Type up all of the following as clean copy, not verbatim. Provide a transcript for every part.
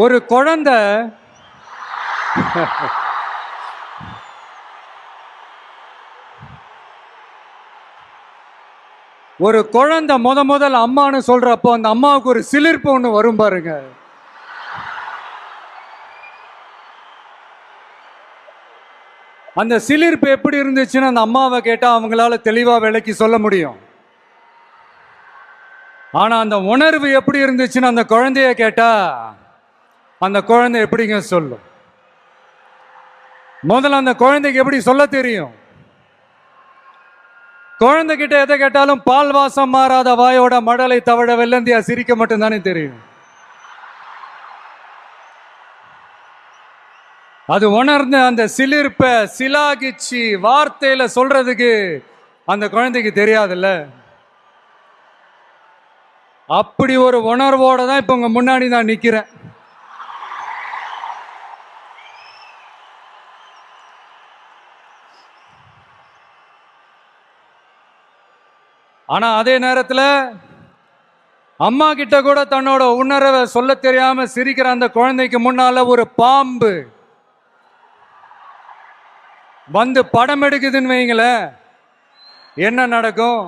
ஒரு குழந்தை ஒரு குழந்தை முதல் அம்மான்னு சொல்றப்போ அந்த அம்மாவுக்கு ஒரு சிலிர்ப்பு ஒண்ணு வரும் பாருங்க. அந்த சிலிர்ப்பு எப்படி இருந்துச்சுன்னு அந்த அம்மாவை கேட்டா அவங்களால தெளிவா விளக்கி சொல்ல முடியும். ஆனா அந்த உணர்வு எப்படி இருந்துச்சுன்னு அந்த குழந்தைய கேட்டா அந்த குழந்தை எப்படிங்க சொல்லும்? முதல்ல அந்த குழந்தைக்கு எப்படி சொல்ல தெரியும்? குழந்தைகிட்ட எதை கேட்டாலும் பால் வாசம் மாறாத வாயோட மடலை தவழ வெள்ளந்தியா சிரிக்க மட்டும்தானே தெரியும். அது உணர்ந்து அந்த சிலிர்ப்ப சிலாகிச்சு வார்த்தையில சொல்றதுக்கு அந்த குழந்தைக்கு தெரியாதுல்ல. அப்படி ஒரு உணர்வோட தான் இப்ப உங்க முன்னாடி நான் நிக்கிறேன். ஆனா அதே நேரத்தில் அம்மா கிட்ட கூட தன்னோட உணர்வை சொல்ல தெரியாம சிரிக்கிற அந்த குழந்தைக்கு முன்னால ஒரு பாம்பு வந்து படம் எடுக்குதுன்னு வைங்களேன், என்ன நடக்கும்?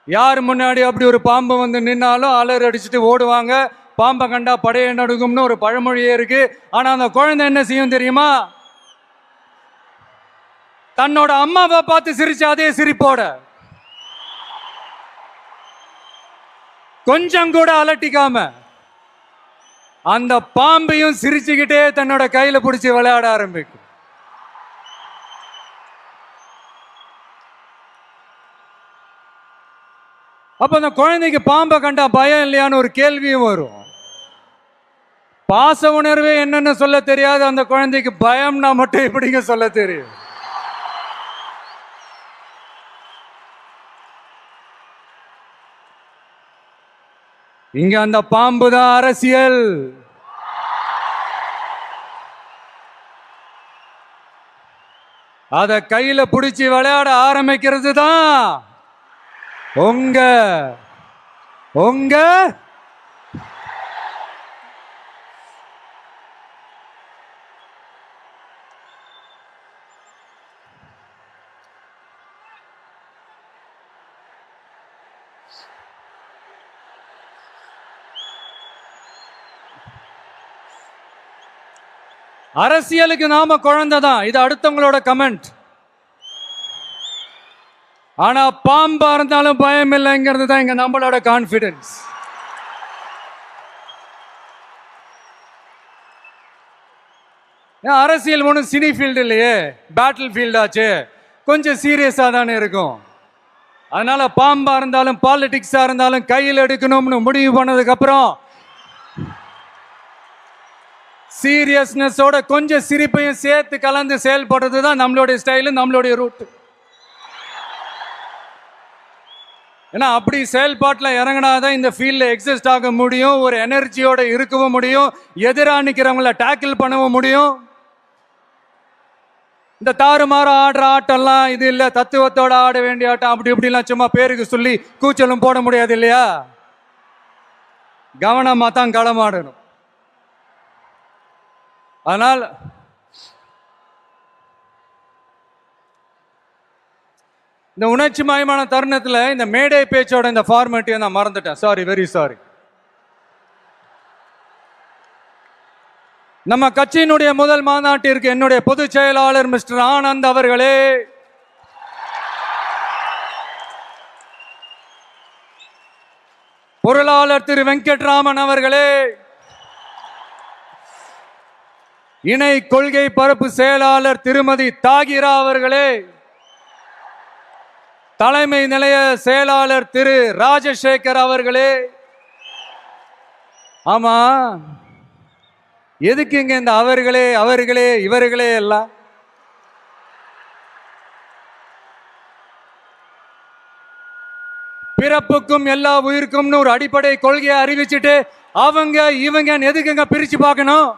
யார் முன்னாடி அப்படி ஒரு பாம்பு வந்து நின்னாலும் அலர் அடிச்சுட்டு ஓடுவாங்க. பாம்பை கண்டா படையை நடுங்கும்னு ஒரு பழமொழியே இருக்கு. ஆனா அந்த குழந்தை என்ன செய்யும் தெரியுமா? தன்னோட அம்மாவை பார்த்து சிரிச்ச அதே சிரிப்போட கொஞ்சம் கூட அலட்டிக்காம அந்த பாம்பையும் சிரிச்சுக்கிட்டே தன்னோட கையில பிடிச்சி விளையாட ஆரம்பிக்கும். அப்ப அந்த குழந்தைக்கு பாம்பை கண்டா பயம் இல்லையான்னு ஒரு கேள்வியும் வரும். பாச உணர்வே என்னன்னு சொல்ல தெரியாது அந்த குழந்தைக்கு பயம்னா மட்டும் எப்படிங்க சொல்ல தெரியும்? இங்க அந்த பாம்பு தான் அரசியல். அத கையில பிடிச்சி விளையாட ஆரம்பிக்கிறது தான் உங்க உங்க அரசியலுக்கு நாம குழந்தை தான். இது அடுத்தவங்களோட கமெண்ட். ஆனா பாம்பா இருந்தாலும் பயம் இல்லைங்கிறது தான் இங்க நம்மளோட கான்பிடன்ஸ். அரசியல் ஒன்றும் சினி ஃபீல்டு இல்லையே, பேட்டில் ஃபீல்ட் ஆச்சு, கொஞ்சம் சீரியஸா தானே இருக்கும். அதனால பாம்பா இருந்தாலும் பாலிடிக்ஸா இருந்தாலும் கையில் எடுக்கணும்னு முடிவு பண்ணதுக்கு அப்புறம் சீரியஸ்னஸோட கொஞ்சம் சிரிப்பையும் சேர்த்து கலந்து செயல்படுறது தான் நம்மளுடைய ஸ்டைலு, நம்மளுடைய ரூட். ஏன்னா அப்படி செயல்பாட்டில் இறங்கினாதான் இந்த ஃபீல்டில் எக்ஸிஸ்ட் ஆக முடியும், ஒரு எனர்ஜியோட இருக்கவும் முடியும், எதிராக நிற்கிறவங்கள டேக்கிள் பண்ணவும் முடியும். இந்த தாறுமாற ஆடுற ஆட்டம்லாம் இது இல்லை, தத்துவத்தோட ஆட வேண்டிய ஆட்டம் அப்படி இப்படிலாம் சும்மா பேருக்கு சொல்லி கூச்சலும் போட முடியாது இல்லையா? கவனமாக தான் களமாடணும். ஆனால் இந்த உணர்ச்சி மயமான தருணத்தில் இந்த மேடை பேச்சோட இந்த ஃபார்மேட்டையும் நான் மறந்துட்டேன். Sorry, very sorry. நம்ம கட்சியினுடைய முதல் மாநாட்டிற்கு என்னுடைய பொதுச் செயலாளர் மிஸ்டர் ஆனந்த் அவர்களே, பொருளாளர் திரு வெங்கட்ராமன் அவர்களே, இணை கொள்கை பரப்பு செயலாளர் திருமதி தாகிரா அவர்களே, தலைமை நிலைய செயலாளர் திரு ராஜசேகர் அவர்களே. ஆமா, எதுக்குங்க இந்த அவர்களே அவர்களே இவர்களே எல்லாம்? பிறப்புக்கும் எல்லா உயிருக்கும்னு ஒரு அடிப்படை கொள்கையை அறிவிச்சுட்டு அவங்க இவங்க எதுக்குங்க பிரிச்சு பார்க்கணும்?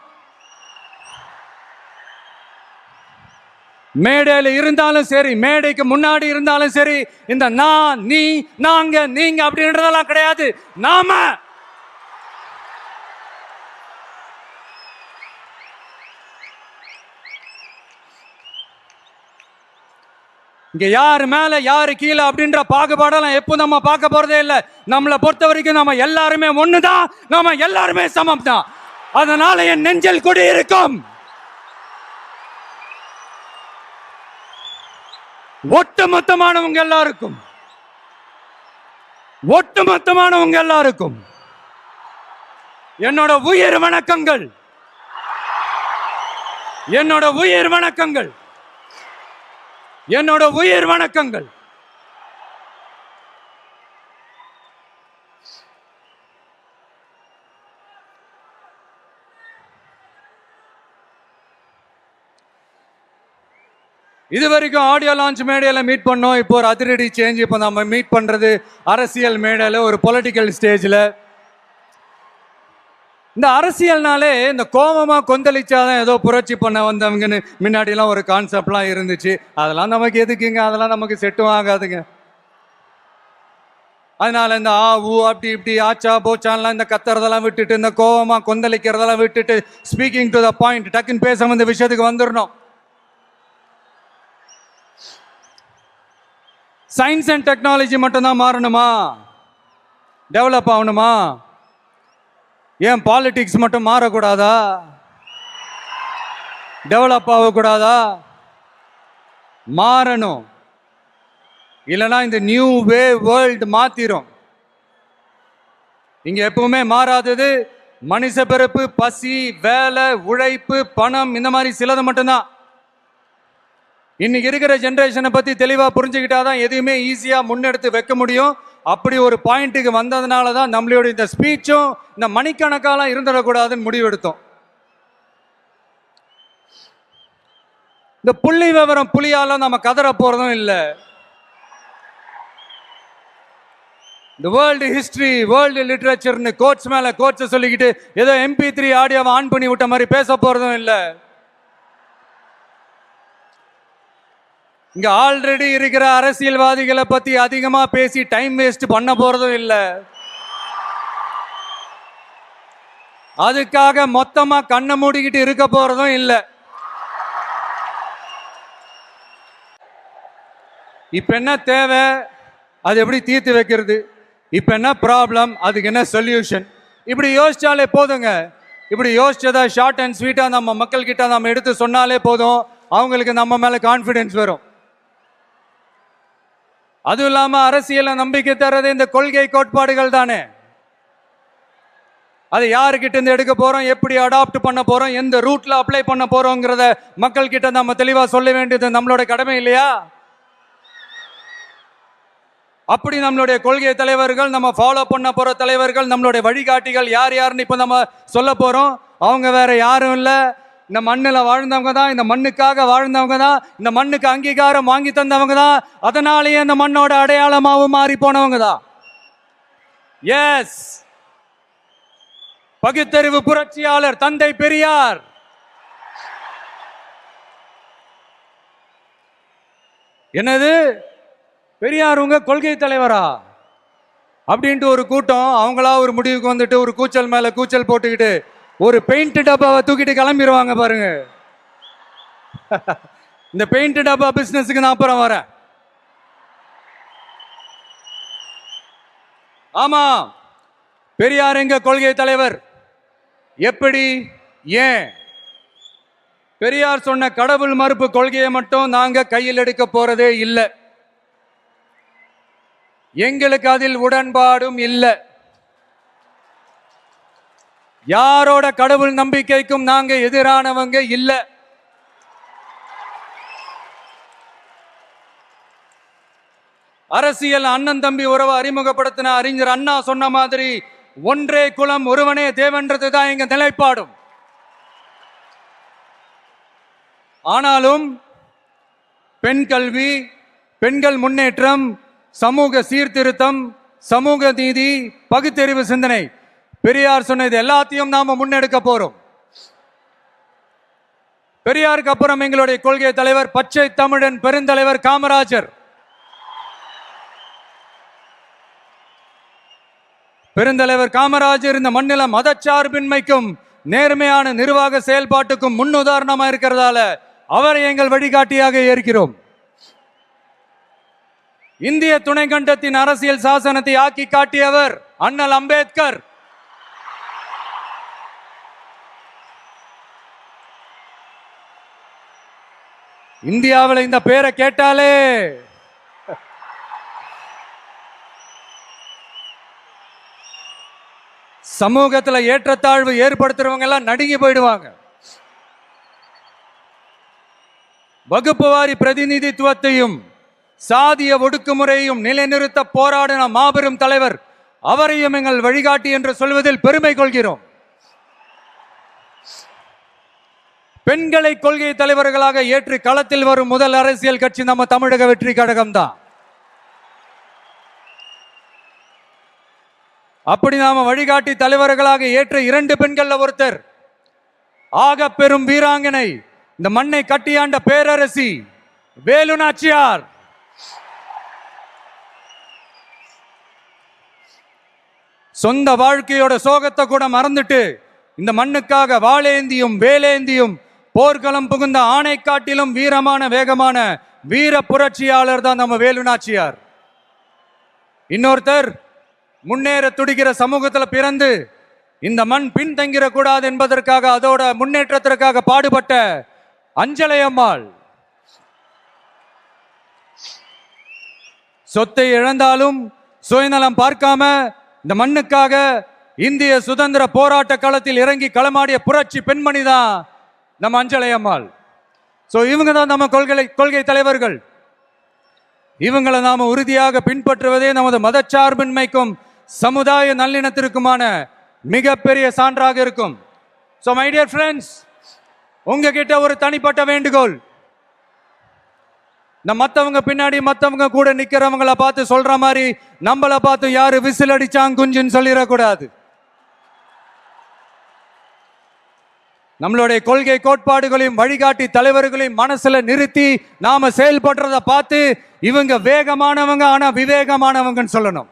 மேடையில் இருந்தாலும் சரி, மேடைக்கு முன்னாடி இருந்தாலும் சரி, இந்த நான் நீ நாங்க நீங்க அப்படின்றதெல்லாம் கிடையாது. நாம இங்க யாரு மேல யாரு கீழே அப்படின்ற பாகுபாடெல்லாம் எப்போ நம்ம பார்க்க போறதே இல்லை. நம்மளை பொறுத்த வரைக்கும் நம்ம எல்லாருமே ஒண்ணுதான், நம்ம எல்லாருமே சமம் தான். அதனால என் நெஞ்சில் குடி இருக்கும் ஒட்டுமொத்தமானவங்க எல்லாருக்கும், ஒட்டுமொத்தமானவங்க எல்லாருக்கும் என்னோட உயிர் வணக்கங்கள், என்னோட உயிர் வணக்கங்கள், என்னோட உயிர் வணக்கங்கள். இது வரைக்கும் ஆடியோ லான்ச் மேடையில் மீட் பண்ணோம். இப்போ ஒரு அதிரடி சேஞ்ச். இப்போ நம்ம மீட் பண்றது அரசியல் மேடையில், ஒரு பொலிட்டிக்கல் ஸ்டேஜில். இந்த அரசியல்னாலே இந்த கோபமா கொந்தளிச்சாதான் ஏதோ புரட்சி பண்ண வந்தவங்கன்னு முன்னாடிலாம் ஒரு கான்செப்ட்லாம் இருந்துச்சு. அதெல்லாம் நமக்கு எதுக்குங்க, அதெல்லாம் நமக்கு செட்டும் ஆகாதுங்க. அதனால இந்த ஆ ஊ அப்படி இப்படி ஆச்சா போச்சான்லாம் இந்த கத்துறதெல்லாம் விட்டுட்டு, இந்த கோபமா கொந்தளிக்கிறதெல்லாம் விட்டுட்டு, ஸ்பீக்கிங் டு த பாயிண்ட், டக்குன்னு பேச வந்த விஷயத்துக்கு வந்துடணும். சயின்ஸ் அண்ட் டெக்னாலஜி மட்டும்தான் மாறணுமா, டெவலப் ஆகணுமா? ஏன் பாலிடிக்ஸ் மட்டும் மாறக்கூடாதா, டெவலப் ஆகக்கூடாதா? மாறணும். இல்லைன்னா இந்த நியூ வே வேர்ல்டு மாத்திரும். இங்க எப்பவுமே மாறாதது மனுஷ பிறப்பு, பசி, வேலை, உழைப்பு, பணம், இந்த மாதிரி சிலது மட்டும்தான். இன்னைக்கு இருக்கிற ஜென்ரேஷனை பத்தி தெளிவா புரிஞ்சுக்கிட்டாதான் எதுவுமே ஈஸியா முன்னெடுத்து வைக்க முடியும். அப்படி ஒரு பாயிண்ட்டுக்கு வந்ததுனால தான் நம்மளோட இந்த ஸ்பீச்சும் இந்த மணிக்கணக்காலாம் இருந்துடக்கூடாதுன்னு முடிவெடுத்தோம். இந்த புள்ளி விவரம் புலியால நம்ம கதற போறதும் இல்லை. இந்த வேர்ல்டு ஹிஸ்டரி, வேர்ல்டு லிட்ரேச்சர்னு கோட்ஸ் மேல கோட்ஸ் சொல்லிக்கிட்டு ஏதோ MP3 ஆடியோவை ஆன் பண்ணி விட்ட மாதிரி பேச போறதும் இல்லை. இங்க ஆல்ரெடி இருக்கிற அரசியல்வாதிகளை பத்தி அதிகமா பேசி டைம் வேஸ்ட் பண்ண போறதும் இல்ல. அதுக்காக மொத்தமா கண்ணை மூடிக்கிட்டு இருக்க போறதும் இல்ல. இப்ப என்ன தேவை, அது எப்படி தீர்த்து வைக்கிறது, இப்ப என்ன ப்ராப்ளம், அதுக்கு என்ன சொல்யூஷன், இப்படி யோசிச்சாலே போதுங்க. இப்படி யோசிச்சதா ஷார்ட் அண்ட் ஸ்வீட்டா நம்ம மக்கள் கிட்ட நம்ம எடுத்து சொன்னாலே போதும், அவங்களுக்கு நம்ம மேல கான்பிடன்ஸ் வரும். அதுவும் இல்லாம அரசியல நம்பிக்கை தர்றது இந்த கொள்கை கோட்பாடுகள் தானே. அது யாருக்கிட்ட இருந்து எடுக்க போறோம், எப்படி அடாப்ட் பண்ண போறோம், எந்த ரூட்ல அப்ளை பண்ண போறோங்கிறத மக்கள் கிட்ட நம்ம தெளிவா சொல்ல வேண்டியது நம்மளோட கடமை இல்லையா? அப்படி நம்மளுடைய கொள்கை தலைவர்கள், நம்ம ஃபாலோ பண்ண போற தலைவர்கள், நம்மளுடைய வழிகாட்டிகள் யார் யாருன்னு இப்ப நம்ம சொல்ல போறோம். அவங்க வேற யாரும் இல்ல, இந்த மண்ணில் வாழ்ந்தவங்க தான், இந்த மண்ணுக்காக வாழ்ந்தவங்க தான், இந்த மண்ணுக்கு அங்கீகாரம் வாங்கி தந்தவங்க தான். அதனாலேயே இந்த மண்ணோட அடையாளமாகவும் மாறி போனவங்க தான். எஸ், பகுத்தறிவு புரட்சியாளர் தந்தை பெரியார். என்னது பெரியார் உங்க கொள்கை தலைவரா அப்படின்ட்டு ஒரு கூட்டம் அவங்களா ஒரு முடிவுக்கு வந்துட்டு ஒரு கூச்சல் மேல கூச்சல் போட்டுக்கிட்டு ஒரு பெயிண்ட் டப்பாவை தூக்கிட்டு கிளம்பிடுவாங்க பாருங்க. இந்த பெயிண்ட் டப்பா பிசினஸுக்கு நான் அப்புறம் வரேன். ஆமா, பெரியார் எங்க கொள்கை தலைவர். எப்படி, ஏன்? பெரியார் சொன்ன கடவுள் மறுப்பு கொள்கையை மட்டும் நாங்க கையில் எடுக்க போறதே இல்லை. எங்களுக்கு அதில் உடன்பாடும் இல்லை. யாரோட கடவுள் நம்பிக்கைக்கும் நாங்க எதிரானவங்க இல்ல. அரசியல் அண்ணன் தம்பி உறவை அறிமுகப்படுத்தின அறிஞர் அண்ணா சொன்ன மாதிரி ஒன்றே குலம் ஒருவனே தேவன்றதுதான் எங்க நிலைப்பாடும். ஆனாலும் பெண் கல்வி, பெண்கள் முன்னேற்றம், சமூக சீர்திருத்தம், சமூக நீதி, பகுத்தறிவு சிந்தனை, பெரியார் சொன்னது எல்லாத்தையும் நாம முன்னெடுக்க போறோம். பெரியாருக்கு அப்புறம் எங்களுடைய கொள்கை தலைவர் பச்சை தமிழன் பெருந்தலைவர் காமராஜர். பெருந்தலைவர் காமராஜர் இந்த மண்ணில மதச்சார்பின்மைக்கும் நேர்மையான நிர்வாக செயல்பாட்டுக்கும் முன்னுதாரணமா இருக்கிறதால அவரை எங்கள் வழிகாட்டியாக ஏற்கிறோம். இந்திய துணைக்கண்டத்தின் அரசியல் சாசனத்தை ஆக்கி காட்டியவர் அண்ணல் அம்பேத்கர். இந்தியாவில் இந்த பேரை கேட்டாலே சமூகத்துல ஏற்றத்தாழ்வு ஏற்படுத்துறவங்க எல்லாம் நடுங்கி போயிடுவாங்க. வகுப்பு வாரி பிரதிநிதித்துவத்தையும் சாதிய ஒடுக்குமுறையையும் நிலைநிறுத்த போராடின மாபெரும் தலைவர், அவரையும் எங்கள் வழிகாட்டி என்று சொல்வதில் பெருமை கொள்கிறோம். பெண்களை கொள்கை தலைவர்களாக ஏற்று களத்தில் வரும் முதல் அரசியல் கட்சி நம்ம தமிழக வெற்றி கழகம் தான். அப்படி நாம வழிகாட்டி தலைவர்களாக ஏற்ற 2 பெண்கள்ல ஒருத்தர், ஆக பெரும் வீராங்கனை, இந்த மண்ணை கட்டியாண்ட பேரரசி வேலு நாச்சியார். சொந்த வாழ்க்கையோட சோகத்தை கூட மறந்துட்டு இந்த மண்ணுக்காக வாளேந்தியும் வேலேந்தியும் போர்க்களம் புகுந்த ஆணை காட்டிலும் வீரமான வேகமான வீர புரட்சியாளர் தான் நம்ம வேலு நாச்சியார். இன்னொருத்தர், முன்னேற துடிக்கிற சமூகத்துல பிறந்து இந்த மண் பின்தங்கிட கூடாது என்பதற்காக அதோட முன்னேற்றத்திற்காக பாடுபட்ட அஞ்சலை அம்மாள். சொத்தை இழந்தாலும் சுயநலம் பார்க்காம இந்த மண்ணுக்காக இந்திய சுதந்திர போராட்ட களத்தில் இறங்கி களமாடிய புரட்சி பெண்மணி தான் நம்ம அஞ்சலை அம்மாள். சோ இவங்க தான் நம்ம கொள்கை தலைவர்கள். இவங்களை நாம உறுதியாக பின்பற்றுவதே நமது மதச்சார்பின்மைக்கும் சமுதாய நல்லிணத்திற்குமான மிகப்பெரிய சான்றாக இருக்கும். சோ மை டியர் ஃப்ரெண்ட்ஸ், உங்ககிட்ட ஒரு தனிப்பட்ட வேண்டுகோள். மத்தவங்க பின்னாடி மத்தவங்க கூட நிக்கிறவங்கள பார்த்து சொல்ற மாதிரி நம்மள பார்த்து யாரு விசில் அடிச்சாங்க குஞ்சுன்னு சொல்லிடக்கூடாது. நம்மளுடைய கொள்கை கோட்பாடுகளையும் வழிகாட்டி தலைவர்களையும் மனசுல நிறுத்தி நாம செயல்படுறத பார்த்து இவங்க வேகமானவங்க ஆனா விவேகமானவங்கன்னு சொல்லணும்.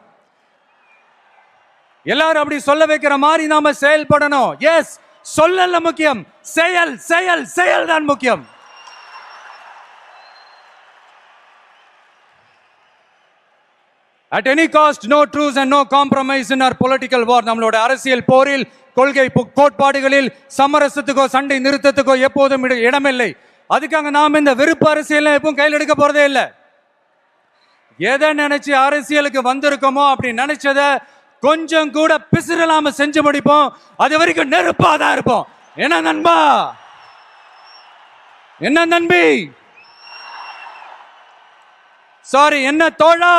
எல்லாரும் அப்படி சொல்ல வைக்கிற மாதிரி நாம செயல்படணும். எஸ், சொல்லல முக்கியம், செயல் செயல் செயல் தான் முக்கியம். At any cost, no truce and no compromise in our political war. நம்மளோட அரசியல் போரில் கொள்கை கோட்பாடுகளில் சமரசத்துக்கோ சண்டை நிறுத்தத்துக்கோ எப்போதும் இடமில்லை. அதுக்காக நாம் இந்த வெறுப்பு அரசியல் எப்பவும் கையில் எடுக்க போறதே இல்லை. எதை நினைச்சு அரசியலுக்கு வந்திருக்கோமோ அப்படி நினைச்சத கொஞ்சம் கூட பிசிறலாம செஞ்சு முடிப்போம். அது வரைக்கும் நெருப்பா தான் இருப்போம். என்ன நண்பா, என்ன நண்பி, சாரி என்ன தோழா,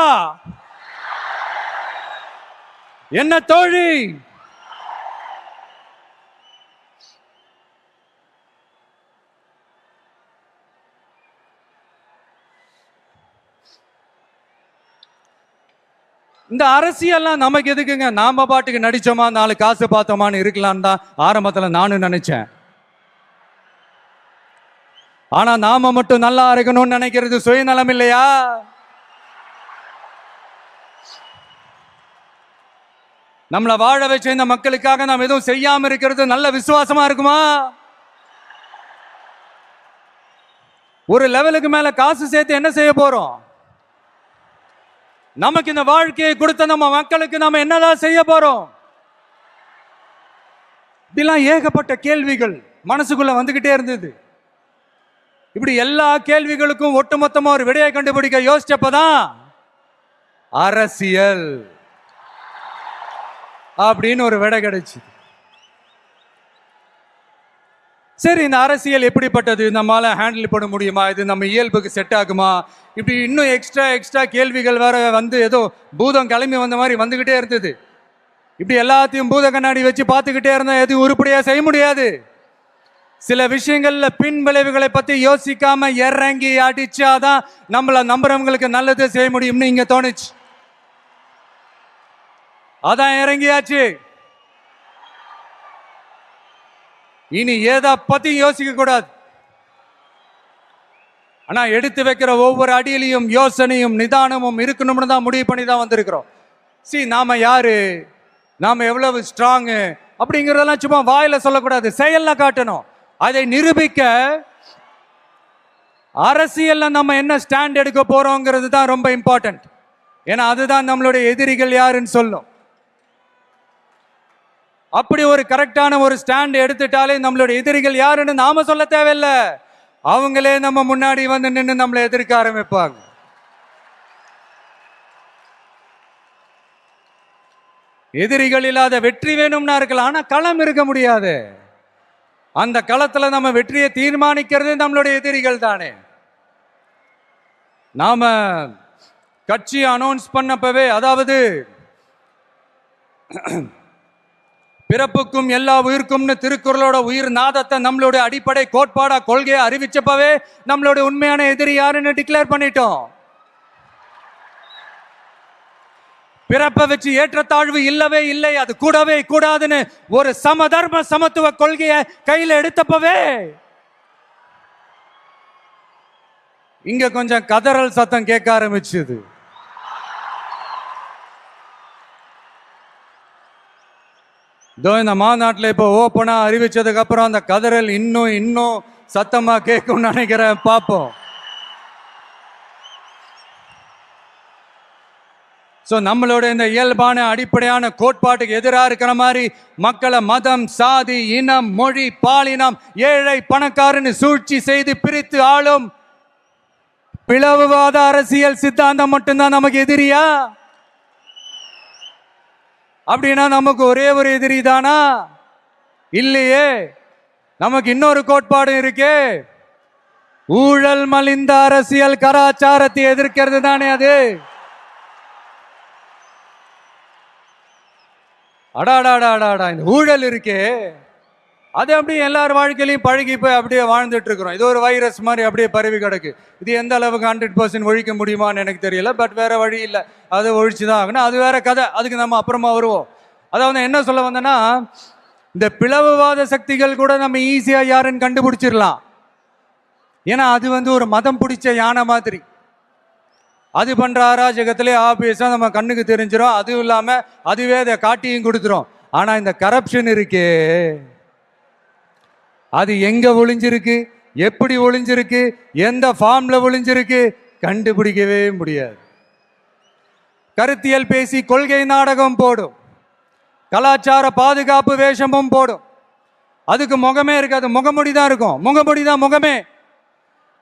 என்ன தோழி, இந்த அரசியல்லாம் நமக்கு எதுக்குங்க? நாம பாட்டுக்கு நடிச்சோமா 4 காசு பார்த்தோமான்னு இருக்கலான்னு தான் ஆரம்பத்துல நானும் நினைச்சேன். ஆனா நாம மட்டும் நல்லா இருக்கணும்னு நினைக்கிறது சுயநலம் இல்லையா? நம்மளை வாழ வச்ச இந்த மக்களுக்காக நாம் எதுவும் செய்யாம இருக்கிறது நல்ல விசுவாசமா இருக்குமா? ஒரு லெவலுக்கு மேல காசு சேர்த்து என்ன செய்ய போறோம்? நமக்கு இந்த வாழ்க்கையை கொடுத்த நம்ம மக்களுக்கு நாம என்னதான் செய்ய போறோம்? இப்படிலாம் ஏகப்பட்ட கேள்விகள் மனசுக்குள்ள வந்துகிட்டே இருந்தது. இப்படி எல்லா கேள்விகளுக்கும் ஒட்டுமொத்தமா ஒரு விடையை கண்டுபிடிக்க யோசிச்சப்பதான் அரசியல் அப்படின்னு ஒரு விடை கிடைச்சு. சரி, இந்த அரசியல் எப்படிப்பட்டது, நம்மளால ஹேண்டில் பண்ண முடியுமா, இது நம்ம இயல்புக்கு செட் ஆகுமா, இப்படி இன்னும் எக்ஸ்ட்ரா கேள்விகள் வேற வந்து ஏதோ பூதம் கிளம்பி வந்த மாதிரி வந்துகிட்டே இருந்தது. இப்படி எல்லாத்தையும் பூத கண்ணாடி வச்சு பார்த்துக்கிட்டே இருந்தா எதுவும் உருப்படியா செய்ய முடியாது. சில விஷயங்கள்ல பின் விளைவுகளை பத்தி யோசிக்காம இறங்கி அடிச்சாதான் நம்மள நம்புறவங்களுக்கு நல்லது செய்ய முடியும்னு இங்க தோணுச்சு. அதான் இறங்கியாச்சு. இனி எதை பத்தி யோசிக்க கூடாது. ஆனா எடுத்து வைக்கிற ஒவ்வொரு அடியிலையும் யோசனையும் நிதானமும் இருக்கணும்னு தான் முடிவு பண்ணி தான் வந்திருக்கிறோம். நாம யாரு, நாம எவ்வளவு ஸ்ட்ராங் அப்படிங்கறதெல்லாம் சும்மா வாயில சொல்லக்கூடாது, செயல்ல காட்டணும். அதை நிரூபிக்க அரசியல்ல நம்ம என்ன ஸ்டாண்ட் எடுக்க போறோங்கிறது தான் ரொம்ப இம்பார்ட்டன்ட். ஏன்னா அதுதான் நம்மளுடைய எதிரிகள் யாருன்னு சொல்லும். அப்படி ஒரு கரெக்டான ஒரு ஸ்டாண்ட் எடுத்துட்டாலே நம்மளுடைய எதிரிகள் யாருன்னு நாம சொல்ல தேவையில்லை, அவங்களே நம்ம முன்னாடி வந்து நின்று நம்மளை எதிர்க்க ஆரம்பிப்பாங்க. எதிரிகள் இல்லாத வெற்றி வேணும்னா இருக்கலாம், ஆனா களம் இருக்க முடியாது. அந்த களத்துல நம்ம வெற்றியை தீர்மானிக்கிறது நம்மளுடைய எதிரிகள் தானே. நாம கட்சி அனௌன்ஸ் பண்ணப்பவே, அதாவது பிறப்புக்கும் எல்லா உயிர்க்கும்னு திருக்குறளோட உயிர் நாதத்தை நம்மளுடைய அடிப்படை கோட்பாடா கொள்கையை அறிவிச்சப்பவே நம்மளுடைய உண்மையான எதிரி யாருன்னு டிக்ளேர் பண்ணிட்டோம். பிறப்பை வச்சு ஏற்றத்தாழ்வு இல்லவே இல்லை, அது கூடவே கூடாதுன்னு ஒரு சமதர்ம சமத்துவ கொள்கையை கையில எடுத்தப்பவே இங்க கொஞ்சம் கதறல் சத்தம் கேட்க ஆரம்பிச்சது. இந்த மாநாட்டில் இப்போ ஓப்பனா அறிவிச்சதுக்கு அப்புறம் அந்த கதறல் இன்னும் சத்தமா கேட்கும் நினைக்கிறேன். பார்ப்போம். நம்மளோட இந்த இயல்பான அடிப்படையான கோட்பாட்டுக்கு எதிராக இருக்கிற மாதிரி மக்களை மதம், சாதி, இனம், மொழி, பாலினம், ஏழை பணக்காரன்னு சூழ்ச்சி செய்து பிரித்து ஆளும் பிளவுவாத அரசியல் சித்தாந்தம் மட்டும்தான் நமக்கு எதிரியா? அப்படின்னா நமக்கு ஒரே ஒரு எதிரி தானா? இல்லையே, நமக்கு இன்னொரு கோட்பாடு இருக்கே. ஊழல் மலிந்த அரசியல் கலாச்சாரத்தை எதிர்க்கிறது தானே அது. அடாடாடாடா, இந்த ஊழல் இருக்கே, அது அப்படியே எல்லார் வாழ்க்கையிலையும் பழகி போய் அப்படியே வாழ்ந்துட்டு இருக்கிறோம். இது ஒரு வைரஸ் மாதிரி அப்படியே பரவி கிடக்கு. இது எந்த அளவுக்கு 100% ஒழிக்க முடியுமான்னு எனக்கு தெரியல. பட் வேற வழி இல்லை, அதை ஒழிச்சுதான் ஆகணும். அது வேற கதை, அதுக்கு நம்ம அப்புறமா வருவோம். அதாவது என்ன சொல்ல வந்தேன்னா, இந்த பிளவுவாத சக்திகள் கூட நம்ம ஈஸியா யாருன்னு கண்டுபிடிச்சிடலாம். ஏன்னா அது ஒரு மதம் பிடிச்ச யானை மாதிரி. அது பண்ற அராஜகத்திலே ஆபியஸா நம்ம கண்ணுக்கு தெரிஞ்சிடும். அதுவும் இல்லாம அதுவே அதை காட்டியும் கொடுத்துரும். ஆனா இந்த கரப்ஷன் இருக்கே, அது எங்க ஒளிஞ்சிருக்கு, எப்படி ஒளிஞ்சிருக்கு, எந்த ஃபார்ம்ல ஒளிஞ்சிருக்கு கண்டுபிடிக்கவே முடியாது. கருத்தியல் பேசி கொள்கை நாடகம் போடும், கலாச்சார பாதுகாப்பு வேஷமும் போடும். அதுக்கு முகமே இருக்காது, முகமுடி தான் இருக்கும். முகமுடி தான் முகமே.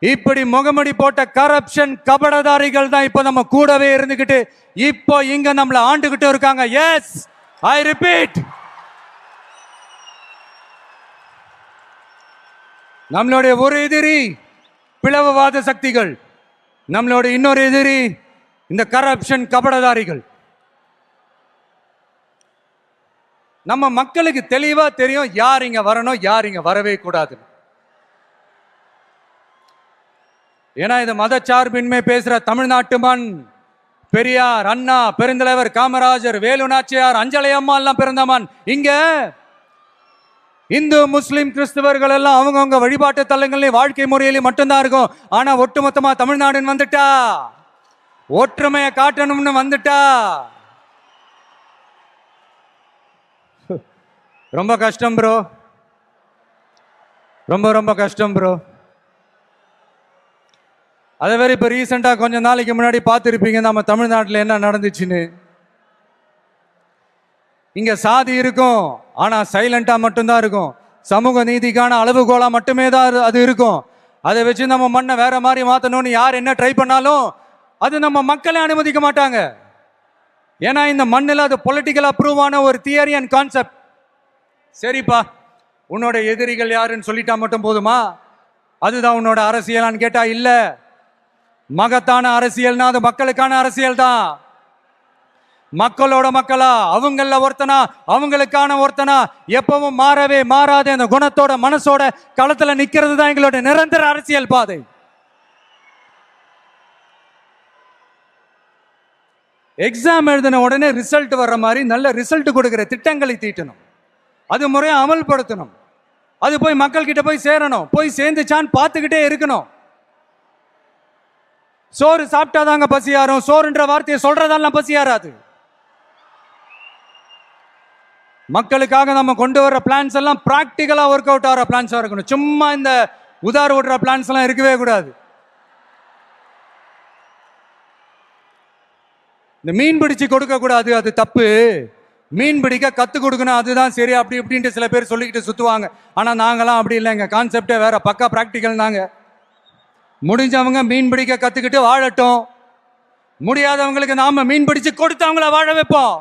இப்படி முகமுடி போட்ட கரப்ஷன் கபடதாரிகள் தான் இப்ப நம்ம கூடவே இருந்துகிட்டு இப்போ இங்க நம்மள ஆண்டுகிட்டு இருக்காங்க. எஸ், ஐ ரிப்பீட், நம்மளுடைய ஒரு எதிரி பிளவுவாத சக்திகள், நம்மளுடைய இன்னொரு எதிரி இந்த கரப்ஷன் கபடதாரிகள். நம்ம மக்களுக்கு தெளிவா தெரியும் யார் இங்க வரணும், யார் இங்க வரவே கூடாது. ஏன்னா இது மதச்சார்பின்மை பேசுற தமிழ்நாட்டு மண். பெரியார், அண்ணா, பெருந்தலைவர் காமராஜர், வேலு நாச்சியார், அஞ்சலை அம்மா எல்லாம் பிறந்த மண். இங்க இந்து, முஸ்லிம், கிறிஸ்தவர்கள் எல்லாம் அவங்கவுங்க வழிபாட்டு தலங்கள்லயும் வாழ்க்கை முறையிலையும் மட்டும்தான் இருக்கும். ஆனா ஒட்டுமொத்தமா தமிழ்நாடுன்னு வந்துட்டா, ஒற்றுமையை காட்டணும்னு வந்துட்டா ரொம்ப கஷ்டம் ப்ரோ, ரொம்ப ரொம்ப கஷ்டம் ப்ரோ. அதே மாதிரி இப்போ ரீசெண்டாக கொஞ்சம் நாளைக்கு முன்னாடி பார்த்துருப்பீங்க நம்ம தமிழ்நாட்டில் என்ன நடந்துச்சுன்னு. இங்கே சாதி இருக்கும், ஆனால் சைலண்டாக மட்டும்தான் இருக்கும். சமூக நீதிக்கான அளவுகோலாக மட்டுமே தான் அது இருக்கும். அதை வச்சு நம்ம மண்ணை வேற மாதிரி மாற்றணும்னு யார் என்ன ட்ரை பண்ணாலும் அது நம்ம மக்களே அனுமதிக்க மாட்டாங்க. ஏன்னா இந்த மண்ணில் அது பொலிட்டிக்கல் அப்ரூவ் ஆன ஒரு தியரி அண்ட் கான்செப்ட். சரிப்பா, உன்னோட எதிரிகள் யாருன்னு சொல்லிட்டா மட்டும் போதுமா? அதுதான் உன்னோட அரசியலான்னு கேட்டா இல்ல. மகத்தான அரசியல்னா அது மக்களுக்கான அரசியல் தான். மக்களோட மக்களா, அவங்கள ஒருத்தனா, அவங்களுக்கான ஒருத்தனா, எப்பவும் மாறவே மாறாத அந்த குணத்தோட மனசோட களத்துல நிக்கிறது தான் எங்களோட நிரந்தர அரசியல் பாதை. எக்ஸாம் எழுதின உடனே ரிசல்ட் வர்ற மாதிரி நல்ல ரிசல்ட் கொடுக்கிற திட்டங்களை தீட்டணும், அது முறையை அமல்படுத்தணும், அது போய் மக்கள் கிட்ட போய் சேரணும். போய் சேர்ந்துச்சான்னு பார்த்துக்கிட்டே இருக்கணும். சோறு சாப்பிட்டாதாங்க பசியாரும், சோறுன்ற வார்த்தையை சொல்றதெல்லாம் பசியாராது. மக்களுக்காக நம்ம கொண்டு வர பிளான்ஸ் எல்லாம் பிராக்டிக்கலா ஒர்க் அவுட் ஆகிற பிளான்ஸா இருக்கணும். சும்மா இந்த உதார விடுற பிளான்ஸ் எல்லாம் இருக்கவே கூடாது. இந்த மீன் பிடிச்சு கொடுக்க கூடாது, அது தப்பு. மீன் பிடிக்க கத்து கொடுக்கணும், அதுதான் சரி. அப்படி இப்படின்ட்டு சில பேர் சொல்லிக்கிட்டு சுத்துவாங்க. ஆனா நாங்களாம் அப்படி இல்லைங்க. கான்செப்டே வேற, பக்கா பிராக்டிக்கல் தாங்க. முடிஞ்சவங்க மீன் பிடிக்க கத்துக்கிட்டு வாழட்டும், முடியாதவங்களுக்கு நாம மீன் பிடிச்சு கொடுத்து அவங்கள வாழ வைப்போம்.